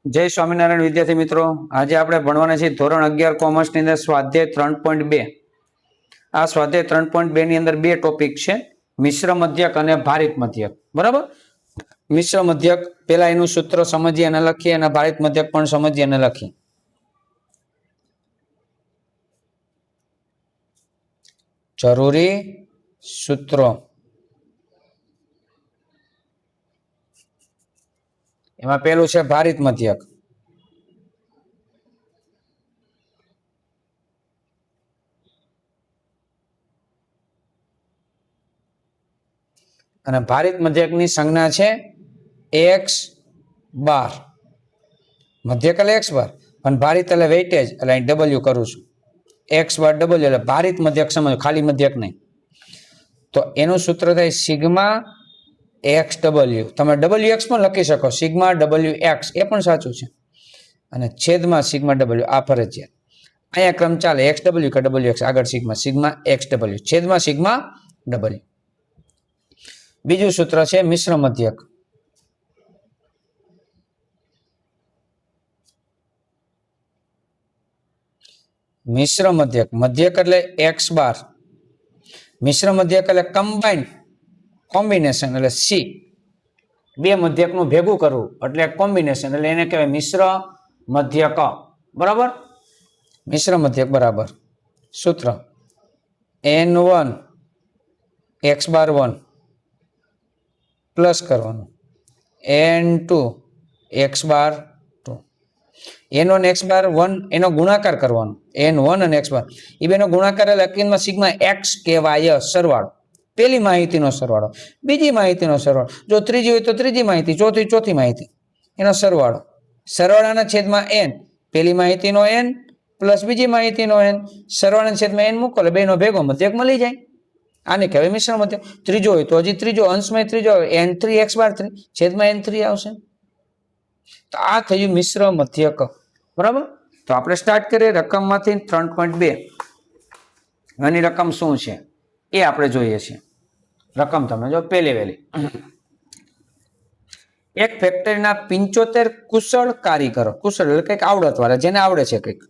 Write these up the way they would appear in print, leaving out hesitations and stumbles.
જય સ્વામિનારાયણ વિદ્યાર્થી મિત્રો, આજે આપણે ભણવાના છીએ ધોરણ 11 કોમર્સની અંદર સ્વાધ્યાય 3.2. આ સ્વાધ્યાય 3.2 ની અંદર બે ટોપિક છે, મિશ્ર મધ્યક અને ભારિત મધ્યક. બરાબર, મિશ્ર મધ્યક પહેલા એનું સૂત્ર સમજીએ અને લખીએ, અને ભારિત મધ્યક પણ સમજીએ અને લખીએ. જરૂરી સૂત્રો. એમાં પહેલું છે ભારિત મધ્યક. અને ભારિત મધ્યકની સંજ્ઞા છે x બાર. મધ્યક એટલે x બાર, પણ ભારિત એટલે વેઇટેજ, એટલે અહીં w કરું છું. x બાર w એટલે ભારિત મધ્યક સમજો, ખાલી મધ્યક નહીં. તો એનું સૂત્ર થાય સિગ્મા એક્સ ડબલ્યુ. તમે wx પણ લખી શકો, સિગ્મા wx, એ પણ સાચું છે. અને છેદમાં સિગ્મા w, આ ફરજિયાત. અહીંયા ક્રમ ચાલે, xw કે wx, આગળ સિગ્મા xw, છેદમાં સિગ્મા w. બીજું સૂત્ર છે મિશ્ર મધ્યક. મિશ્ર મધ્યક, મધ્યક એટલે x બાર. મિશ્ર મધ્યક એટલે કમ્બાઇન, કોમ્બિનેશન એટલે c. બે મધ્યકનું ભેગું કરવું એટલે કોમ્બિનેશન, એટલે એને કહેવાય મિશ્ર મધ્યક. બરાબર, મિશ્ર મધ્યક બરાબર. સૂત્ર n1 x બાર 1 પ્લસ કરવાનું n2 x બાર 2. n1 x બાર 1 એનો ગુણાકાર કરવાનો, n1 અને x બાર એ બેનો ગુણાકાર એટલે હકીકતમાં સિગ્મા x કહેવાય. સરવાળો, પેલી માહિતીનો સરવાળો, બીજી માહિતીનો સરવાળો, જો ત્રીજી હોય તો ત્રીજી માહિતી, ચોથી માહિતી, એનો સરવાળો. સરવાળાના છેદમાં n, પેલી માહિતીનો n પ્લસ બીજી માહિતીનો n, સરવાળાના છેદમાં n મૂકો એટલે બેનો ભેગો મધ્યક મળી જાય. આને કહેવાય મિશ્ર મધ્યક. ત્રીજો હોય તો હજી ત્રીજો, અંશમાં ત્રીજો આવે, n3 x બાર 3 છેદમાં n3 આવશે. તો આ થયું મિશ્ર મધ્યક. બરાબર, તો આપણે સ્ટાર્ટ કરીએ રકમમાંથી 3.2. આની રકમ શું છે એ આપણે જોઈએ છીએ. રકમ તમે જો પહેલી વહેલી, એક ફેક્ટરીના 75 કુશળ કારીગરો, કુશળ એટલે કંઈક આવડત વાળા, જેને આવડે છે કંઈક,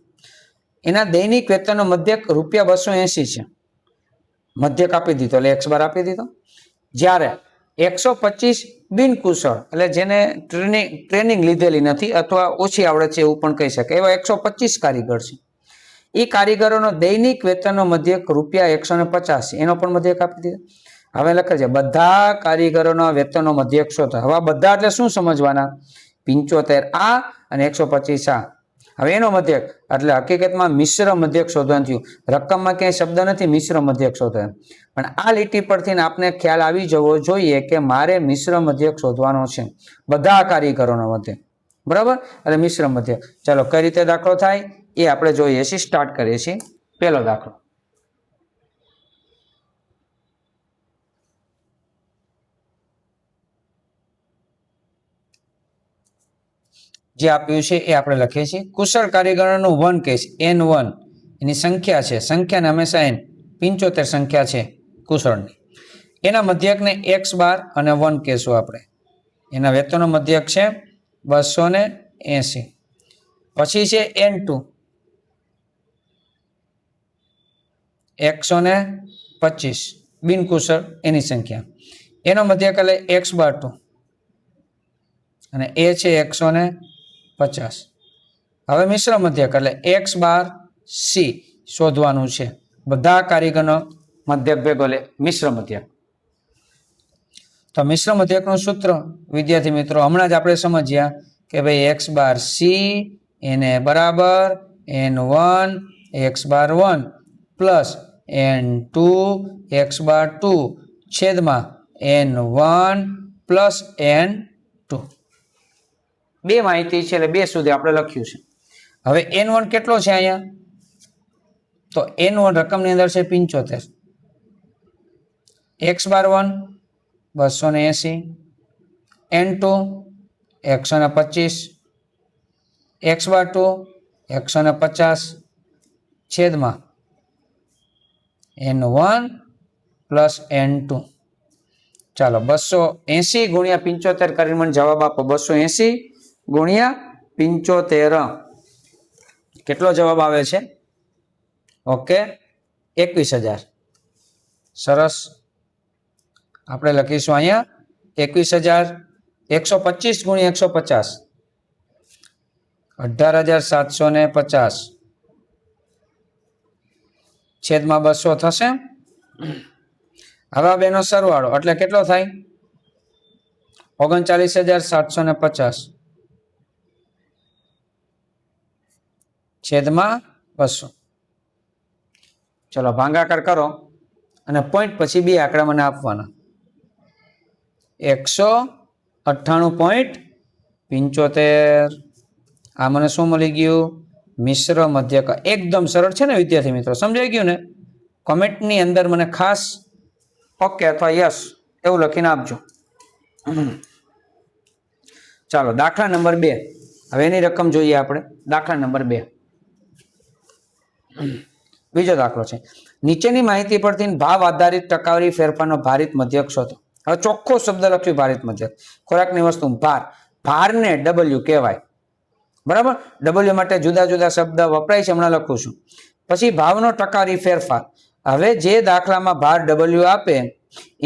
એના દૈનિક વેતનનો મધ્યક ₹280 છે. મધ્યક આપી દીધો એટલે x બાર આપી દીધો. જ્યારે 125 બિનકુશળ એટલે જેને ટ્રેનિંગ લીધેલી નથી અથવા ઓછી આવડે છે એવું પણ કહી શકાય, એવા 125 કારીગર છે. એ કારીગરોનો દૈનિક વેતનનો મધ્યક ₹150 છે, એનો પણ મધ્યક આપી દીધો. હવે લખે છે બધા કારીગરોના વેતનનો મધ્યક શોધો. હવે બધા એટલે શું સમજવાના? 75 આ અને 125 આ. હવે એનો મધ્યક એટલે હકીકતમાં મિશ્ર મધ્યક શોધવાનું થયું. રકમમાં ક્યાંય શબ્દ નથી મિશ્ર મધ્યક શોધવાનું, પણ આ લીટી પરથી આપને ખ્યાલ આવી જવો જોઈએ કે મારે મિશ્ર મધ્યક શોધવાનો છે, બધા કારીગરોનો મધ્યક. બરાબર, એટલે મિશ્ર મધ્યક. ચાલો કઈ રીતે દાખલો થાય એ આપણે જોઈએ છીએ, સ્ટાર્ટ કરીએ છીએ. પહેલો દાખલો, જે આપ્યું છે એ આપણે લખીએ છીએ. કુશળ કારીગરોનું વન કેસ n1, એની સંખ્યા છે, સંખ્યાને હંમેશા n, 75 સંખ્યા છે કુશળની. એના મધ્યકને x બાર અને 1 કહેશું આપણે. એના વેતનનો મધ્યક છે 280. પછી છે n2 125 બિનકુશળ, એની સંખ્યા. એનો મધ્યક એટલે x બાર 2 અને એ છે 150. હવે મિશ્ર મધ્યક એટલે x બાર c શોધવાનું છે. બધા કારીગરનો મધ્યક ભેગો લે મિશ્ર મધ્યક. તો મિશ્ર મધ્યકનું સૂત્ર વિદ્યાર્થી મિત્રો હમણાં જ આપણે સમજ્યા કે ભાઈ x બાર c એને બરાબર n1 x બાર 1 પ્લસ n2 x બાર 2 છેદમાં n1 પ્લસ n2. બે માહિતી છે એટલે બે સુધી આપણે લખ્યું છે. હવે n1 કેટલો છે અહીંયા? તો n1 રકમની અંદર છે 75, x બાર 1 280, n2 125, x બાર 2 150 છેદમાં n1 પ્લસ n2. ચાલો 280 ગુણ્યા 75 કરીને મને જવાબ આપો. 280 ગુણ્યા 75 કેટલો જવાબ આવે છે? ઓકે, 21,000. સરસ. આપણે લખીશું અહીંયા 21,000. 125 ગુણ્યા 150 18,750 છેદમાં 200 થશે. હવે આ બેનો સરવાળો એટલે કેટલો થાય? 39,750 છેદમાં 200. ચલો ભાગાકાર કરો અને પોઈન્ટ પછી બે આંકડા મને આપવાના. 198.75. આ મને શું મળી ગયું? મિશ્ર મધ્યક. એકદમ સરળ છે ને વિદ્યાર્થી મિત્રો, સમજાઈ ગયું ને? કોમેન્ટની અંદર મને ખાસ ઓકે અથવા યસ એવું લખીને આપજો. ચાલો દાખલા નંબર 2. હવે એની રકમ જોઈએ આપણે. દાખલા નંબર 2 બીજો દાખલો છે. નીચેની માહિતી પરથી ભાવ આધારિત ટકાવારી ફેરફારનો ભારિત મધ્યક શોધો. હવે ચોખ્ખો શબ્દ લખ્યું ભારિત મધ્યક. ખોરાકની વસ્તુ ભાર, ભારને ડબલ્યુ કહેવાય. બરાબર, ડબલ્યુ માટે જુદા જુદા શબ્દ વપરાય છે, હમણાં લખું છું. પછી ભાવનો ટકાવારી ફેરફાર. હવે જે દાખલામાં ભાર ડબલ્યુ આપે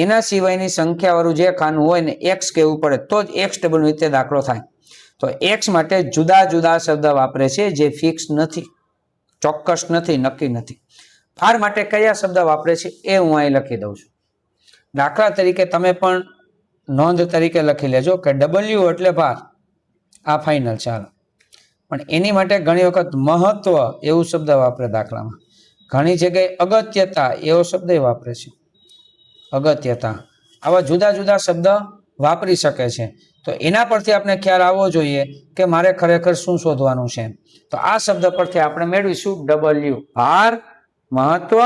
એના સિવાયની સંખ્યાવાળું જે ખાનું હોય ને એક્સ કહેવું પડે તો જ એક્સ ડબલ્યુ રીતે દાખલો થાય. તો એક્સ માટે જુદા જુદા શબ્દ વાપરે છે જે ફિક્સ નથી, ચોક્કસ નથી, નક્કી નથી. ભાર માટે કયા શબ્દ વાપરે છે એ હું અહીં લખી દઉં છું. દાખલા તરીકે તમે પણ નોંધ તરીકે લખી લેજો કે ડબલ્યુ એટલે ભાર. આ ફાઇનલ. ચાલો, પણ એની માટે ઘણી વખત મહત્વ એવું શબ્દ વાપરે દાખલામાં. ઘણી જગ્યાએ અગત્યતા એવો શબ્દ વાપરે છે. અગત્યતા, આવા જુદા જુદા શબ્દ વાપરી શકે છે. તો એના પરથી આપણે ખ્યાલ આવવો જોઈએ કે મારે ખરેખર શું શોધવાનું છે. તો આ શબ્દ પરથી આપણે મેળવીશું ડબલ્યુ, ભાર, મહત્વ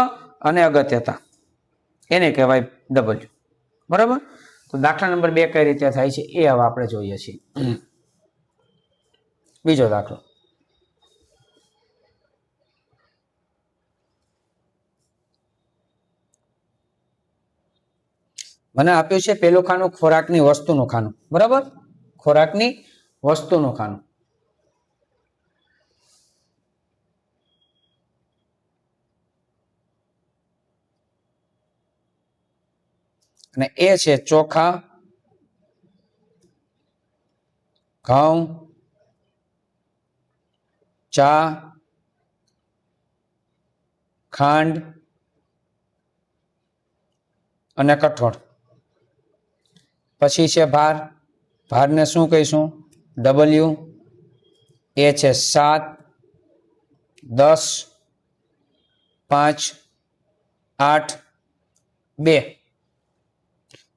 અને અગત્યતા. એને કહેવાય ડબલ્યુ. બરાબર. તો દાખલા નંબર 2 કઈ રીતે થાય છે એ હવે આપણે જોઈએ છીએ. બીજો દાખલો. મને આપ્યું છે પેલું ખાનું ખોરાકની વસ્તુનું ખાનું. બરાબર, ખોરાકની વસ્તુનું ખાનું. અને એ છે ચોખા, ઘઉં, ચા, ખાંડ અને કઠોળ. પછી છે ભાર. ભારને શું કહીશું? ડબલ્યુ. એ છે 7, 10, 5, 8, 2.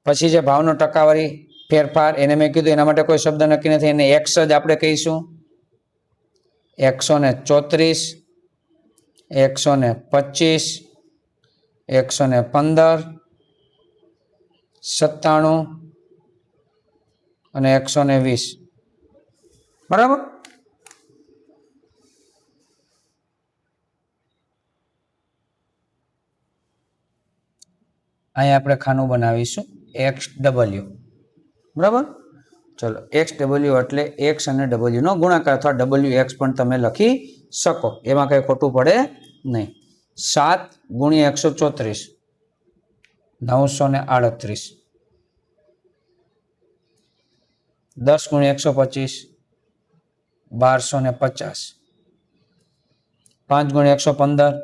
પછી છે ભાવનો ટકાવારી ફેરફાર. એને મેં કીધું એના માટે કોઈ શબ્દ નક્કી નથી, એને એક્સ જ આપણે કહીશું. 134, 125, 115, 97 અને 120. બરાબર. અહીંયા આપણે ખાનું બનાવીશું એક્સ ડબલ્યુ. બરાબર. ચલો, એક્સ ડબલ્યુ એટલે એક્સ અને ડબલ્યુ નો ગુણાકાર અથવા ડબલ્યુ એક્સ પણ તમે લખી શકો, એમાં કઈ ખોટું પડે નહીં. 7 ગુણ્યા 134 938. 10 ગુણ્યા 125 1250. 5 ગુણ્યા 115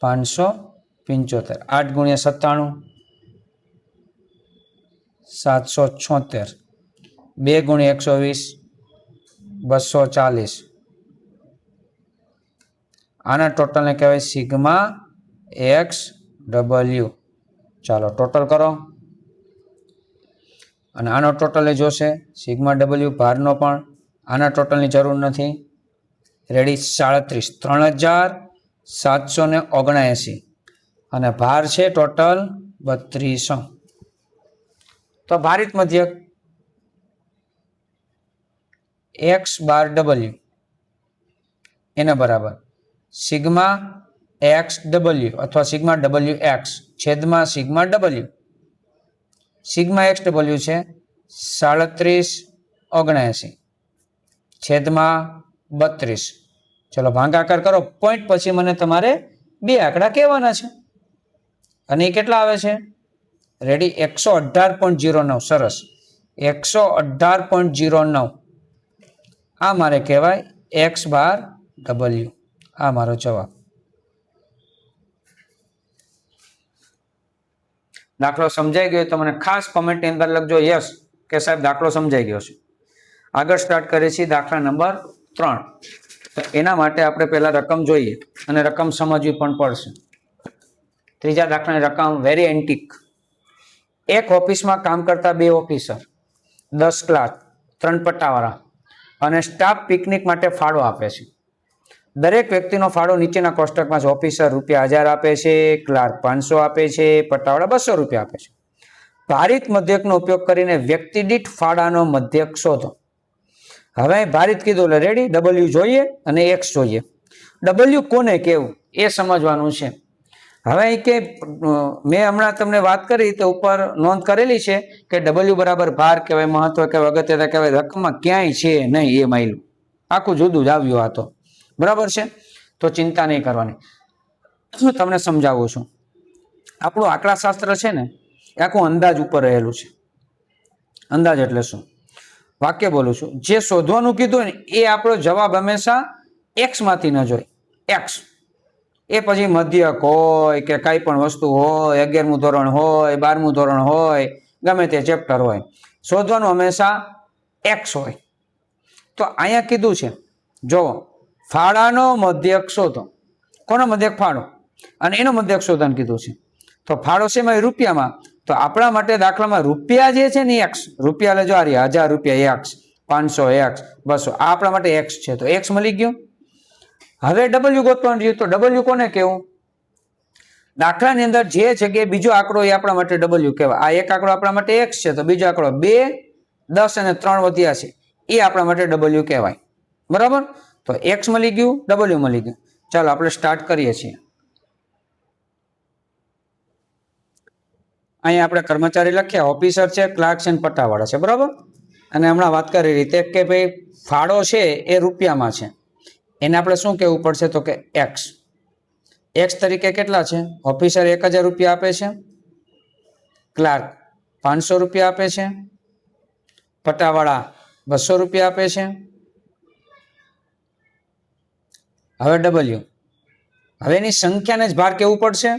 575. 8 ગુણ્યા 97 776. 2 ગુણ્યા 120 240. આના ટોટલને કહેવાય સિગ્મા એક્સ ડબલ્યુ. ચાલો ટોટલ કરો. અને આનો ટોટલ જોશે સિગ્મા ડબલ્યુ ભારનો પણ. આના ટોટલની જરૂર નથી. રેડી. 37 3779 અને ભાર છે ટોટલ 3200. તો ભારિત મધ્યક એક્સ બાર ડબલ્યુ એના બરાબર સિગ્મા એક્સ ડબલ્યુ અથવા સિગ્મા ડબલ્યુ એક્સ છેદમાં sigma W. Sigma x W છે 37 79 છેદમાં 32. ચલો ભાગાકાર કરો. પોઈન્ટ પછી મને તમારે બે આંકડા કહેવાના છે અને એ કેટલા આવે છે? રેડી 118.09. સરસ 118.09. આ મારે કહેવાય એક્સ બાર ડબલ્યુ. આ મારો જવાબ. દાખલો સમજાઈ ગયો તો મને ખાસ કોમેન્ટની અંદર લખજો યસ કે સાહેબ દાખલો સમજાઈ ગયો છે. આગળ સ્ટાર્ટ કરીએ છીએ દાખલા નંબર 3. તો એના માટે આપણે પહેલા રકમ જોઈએ અને રકમ સમજવી પણ પડશે. ત્રીજા દાખલાની રકમ વેરી એન્ટિક. એક ઓફિસમાં કામ કરતા 2 ઓફિસર, 10 ક્લાર્ક, 3 પટ્ટાવાળા અને સ્ટાફ પિકનિક માટે ફાળો આપે છે. દરેક વ્યક્તિનો ફાળો નીચેના કોષ્ટકમાં છે. ઓફિસર ₹1000 આપે છે, ક્લાર્ક 500 આપે છે, પટ્ટાવાળા ₹200 આપે છે. ભારિત મધ્યકનો ઉપયોગ કરીને વ્યક્તિ દીઠ ફાળાનો મધ્યક શોધો. હવે ભારિત કીધું એટલે રેડી. ડબલ્યુ જોઈએ અને એક્સ જોઈએ. ડબલ્યુ કોને કેવું એ સમજવાનું છે. હવે કે મેં હમણાં તમને વાત કરી તો ઉપર નોંધ કરેલી છે કે ડબલ્યુ બરાબર ભાર કહેવાય, મહત્વ કહેવાય, અગત્યતા કહેવાય. રકમમાં ક્યાંય છે નહીં એ માયલું. આખું જુદું જ આવ્યું આ તો. બરાબર છે, તો ચિંતા નહીં કરવાની. હું તમને સમજાવું છું. આપણું આંકડાશાસ્ત્ર છે ને એ આખું અંદાજ ઉપર રહેલું છે. અંદાજ એટલે શું? વાક્ય બોલું છું. જે શોધવાનું કીધું ને એ આપણો જવાબ હંમેશા એક્સ માંથી ન જોઈ. એક્સ એ પછી મધ્યક હોય કે કાંઈ પણ વસ્તુ હોય, 11મું ધોરણ હોય, 12મું ધોરણ હોય, ગમે તે ચેપ્ટર હોય, શોધવાનું હંમેશા એક્સ હોય. તો અહીંયા કીધું છે જોવો, ફાળાનો મધ્યક શોધો. કોનો મધ્યક? ફાળો. અને એનો મધ્યક શોધવાનું કીધું છે. તો ફાળો છે એમાં રૂપિયામાં. તો આપણા માટે દાખલામાં રૂપિયા જે છે ને એક્સ, રૂપિયા લેજો, આ રહ્યા ₹1000 એક્સ, 500 એક્સ, 200, આ આપણા માટે એક્સ છે. તો એક્સ મળી ગયું. હવે ડબલ્યુ ગોતવાનું રહ્યું. તો ડબલ્યુ કોને કેવું? દાખલાની અંદર જે જગ્યાએ બીજો આંકડો એ આપણા માટે ડબલ્યુ કહેવાય. આ એક આંકડો આપણા માટે એક્સ છે, તો બીજો આંકડો 2, 10 અને 3 વધ્યા છે એ આપણા માટે ડબલ્યુ કહેવાય. બરાબર? તો એક્સ મળી ગયું, ડબલ્યુ મળી ગયું. ચાલો આપણે સ્ટાર્ટ કરીએ છીએ. અહીંયા આપણે કર્મચારી લખ્યા, ઓફિસર છે, ક્લાર્ક છે, પટ્ટાવાળા છે. બરાબર? અને હમણાં વાત કરી રીતે કે ભાઈ ફાળો છે એ રૂપિયામાં છે, એને આપણે શું કહેવું પડશે? તો કે એક્સ. એક્સ તરીકે કેટલા છે? ઓફિસર ₹1000 આપે છે, ક્લાર્ક ₹500 આપે છે, પટ્ટાવાળા ₹200 આપે છે. હવે ડબલ્યુ. હવે એની સંખ્યાને જ ભાર કેવું પડશે,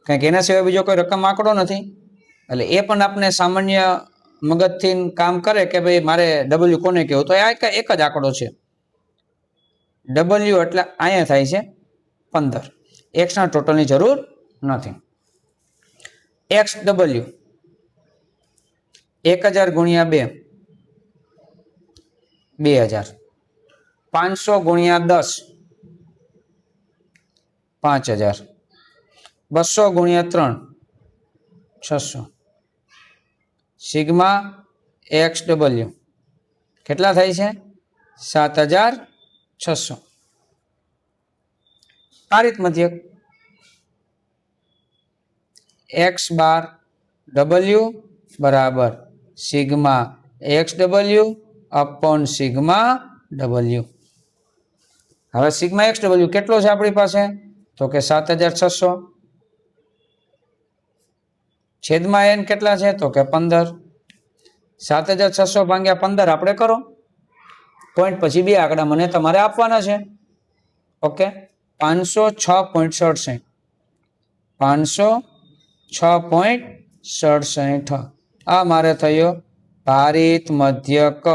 કારણ કે એના સિવાય બીજો કોઈ રકમ આંકડો નથી. એટલે એ પણ આપણે સામાન્ય મગજથી કામ કરે કે ભાઈ મારે ડબલ્યુ કોને કહેવું, તો એક જ આંકડો છે. ડબલ્યુ એટલે અહીંયા થાય છે 15. એક્સના ટોટલની જરૂર નથી. એક્સ ડબલ્યુ 1000 ગુણ્યા 2, 2000. 500 ગુણ્યા 10, 5000. 200 ગુણ્યા 3, 600. સિગ્મા એક્સ ડબલ્યુ કેટલા થાય છે? 7600. ભારિત મધ્યક એક્સ બાર ડબલ્યુ બરાબર sigma x W upon sigma W. હવે સિગ્મા એક્સ ડબલ્યુ કેટલો છે આપણી પાસે? તો કે 7600. છેદમાં એન કેટલા છે? તો કે 15. 7600 ભાગ્યા 15 આપણે કરો. પોઈન્ટ પછી બે આંકડા મને તમારે આપવાના છે. ઓકે, 506.67. 506.67. આ મારે થયો ભારિત મધ્યક.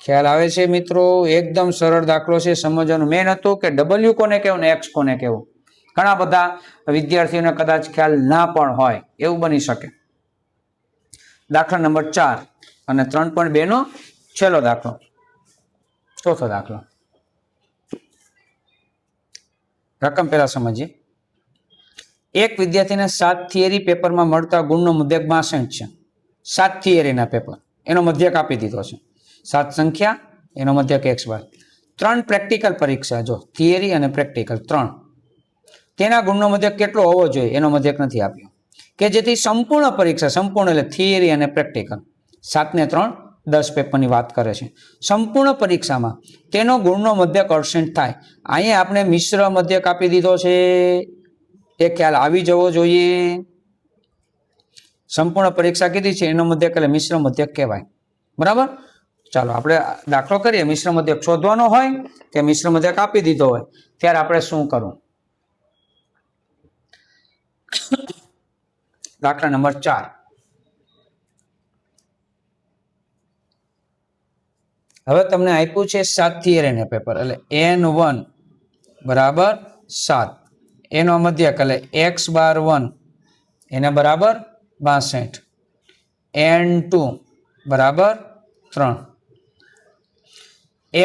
ખ્યાલ આવે છે મિત્રો? એકદમ સરળ દાખલો છે. સમજવાનું મેન હતું કે ડબલ્યુ કોને કહેવું ને એક્સ કોને કહેવું. ઘણા બધા વિદ્યાર્થીઓને કદાચ ખ્યાલ ના પણ હોય, એવું બની શકે. દાખલા નંબર 4 અને 3.2 નો છેલ્લો દાખલો, ચોથો દાખલો. રકમ પહેલા સમજીએ. એક વિદ્યાર્થીને 7 થિયરી પેપરમાં મળતા ગુણનો મધ્યક 62 છે. 7 થિયરીના પેપર, એનો મધ્યક આપી દીધો છે. 7 સંખ્યા, એનો મધ્યક x². 3 પ્રેક્ટિકલ પરીક્ષા, જો થિયરી અને પ્રેક્ટિકલ 3, તેના ગુણનો મધ્યક કેટલો હોવો જોઈએ એનો મધ્યક નથી આપ્યો. કે જેથી સંપૂર્ણ પરીક્ષા, સંપૂર્ણ એટલે થિયરી અને પ્રેક્ટિકલ 7 ને 3 10 પેપરની વાત કરે છે. સંપૂર્ણ પરીક્ષામાં તેનો ગુણનો મધ્યક અડસઠ થાય. અહીંયા આપણે મિશ્ર મધ્યક આપી દીધો છે, એ ખ્યાલ આવી જવો જોઈએ. સંપૂર્ણ પરીક્ષા કીધી છે એનો મધ્યક એટલે મિશ્ર મધ્યક કહેવાય. બરાબર. ચાલો આપણે દાખલો કરીએ. મિશ્ર મધ્યક શોધવાનો હોય કે મિશ્ર મધ્યક આપી દીધો હોય ત્યારે આપણે શું કરવું? દાખલા નંબર 4. હવે તમને આપ્યું છે 7 થી એરેને પેપર એટલે n1 બરાબર 7, એનો મધ્યક એટલે x બાર 1 એને બરાબર 62, n2 બરાબર 3,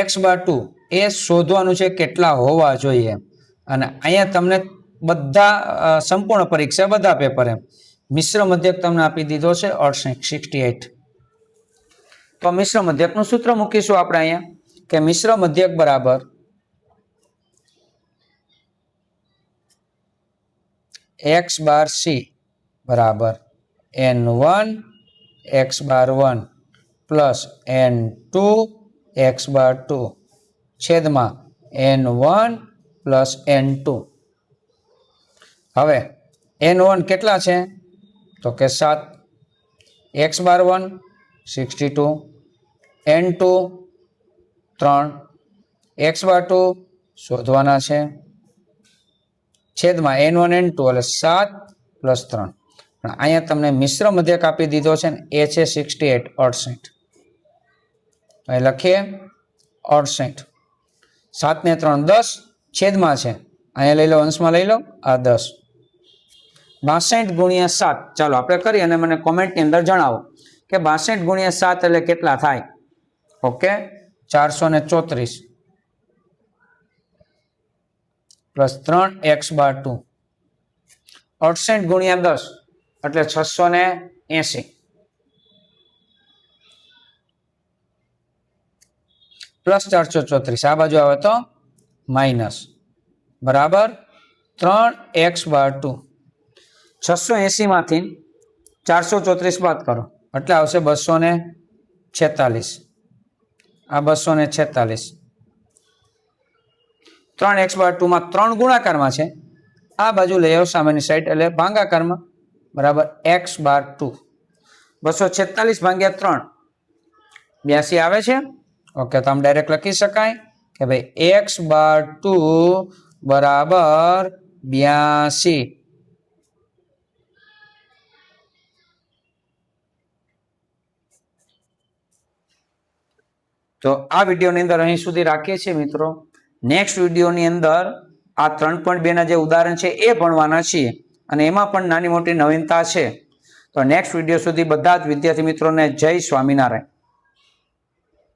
x બાર 2 એ શોધવાનું છે કેટલા હોવા જોઈએ. અને અહીંયા તમને બધા સંપૂર્ણ પરીક્ષા બધા પેપર એમ મિશ્ર મધ્યક તમને આપી દીધો છે 68. તો મિશ્ર મધ્યકનું સૂત્ર મૂકીશું આપણે અહીંયા કે મિશ્ર મધ્યક બરાબર x બાર c બરાબર n1 x બાર 1 પ્લસ n2 x બાર 2 છેદમાં n1 પ્લસ n2. હવે n1 કેટલા છે તો કે 7, x બાર 1 62, n2 3, x બાર 2 શોધવાના છે છેદમાં n1 n2 એટલે 7 પ્લસ 3. પણ અહીંયા તમને મિશ્ર મધ્યક આપી દીધો છે ને એ છે 68 68. અહીં લખીએ 68, 7 ને 3 10 છેદમાં છે અહીંયા લઈ લો અંશમાં લઈ લો આ 10, 62 ગુણ્યા 7. ચાલો આપણે કરીએ અને મને કોમેન્ટની અંદર જણાવો કે 62 ગુણ્યા 7 એટલે કેટલા થાય? ઓકે 434 પ્લસ 3 x બાર 2, 68 ગુણ્યા 10 એટલે 680 પ્લસ 434 આ બાજુ આવે તો માઇનસ બરાબર 3x બાર 2. 680 માંથી 434 બાદ કરો એટલે આવશે 246. આ 246. 3x બાર 2 માં 3 ગુણાકારમાં છે, આ બાજુ લઈ આવો સામેની સાઈડ એટલે ભાગાકારમાં બરાબર x બાર 2. 246 ભાગ્યા 3 82 આવે છે. ઓકે તો આમ ડાયરેક્ટ લખી શકાય કે ભાઈ x બાર 2 બરાબર 82. તો આ વિડીયોની અંદર અહીં સુધી રાખીએ છીએ મિત્રો. નેક્સ્ટ વિડીયોની અંદર આ 3.2 ના જે ઉદાહરણ છે એ ભણવાના છીએ અને એમાં પણ નાની મોટી નવીનતા છે. તો નેક્સ્ટ વિડીયો સુધી બધા જ વિદ્યાર્થી મિત્રોને જય સ્વામિનારાયણ.